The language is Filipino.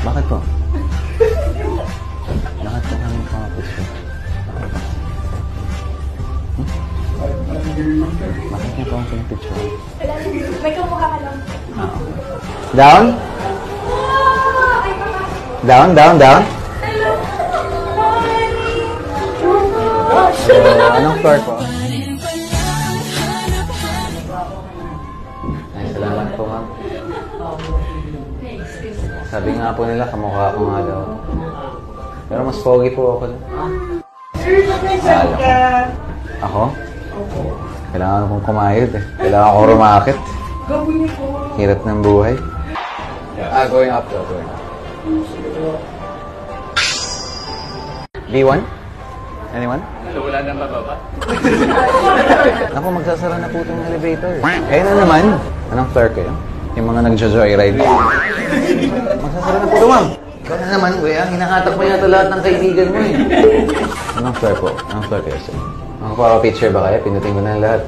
Bakit po? Bakit po kami pumapicture? Bakit niya po ang pinapicture? May kamukha ka lang. Down? Down, down, down? Anong floor po? Ay, salamat po, ma'am. Sabi nga po nila, kamukha ko nga daw. Pero mas pogi po ako. Alam ko. Ako? Kailangan kong kumayod eh. Kailangan kong rumakit. Hirap ng buhay. Going up though, going up. B1? Anyone? Wala nang bababa. Ako, magsasara na po itong elevator. Kayo na naman. Anong floor kayo? Yung mga nag-joyride. Magsasara na po ito, ma'am. Ikaw na naman, kuya. Hinahatak mo yata lahat ng kaibigan mo eh. Anong floor po? Anong floor kayo, sir? Makapapicture ba kayo? Pinutin ko na lahat.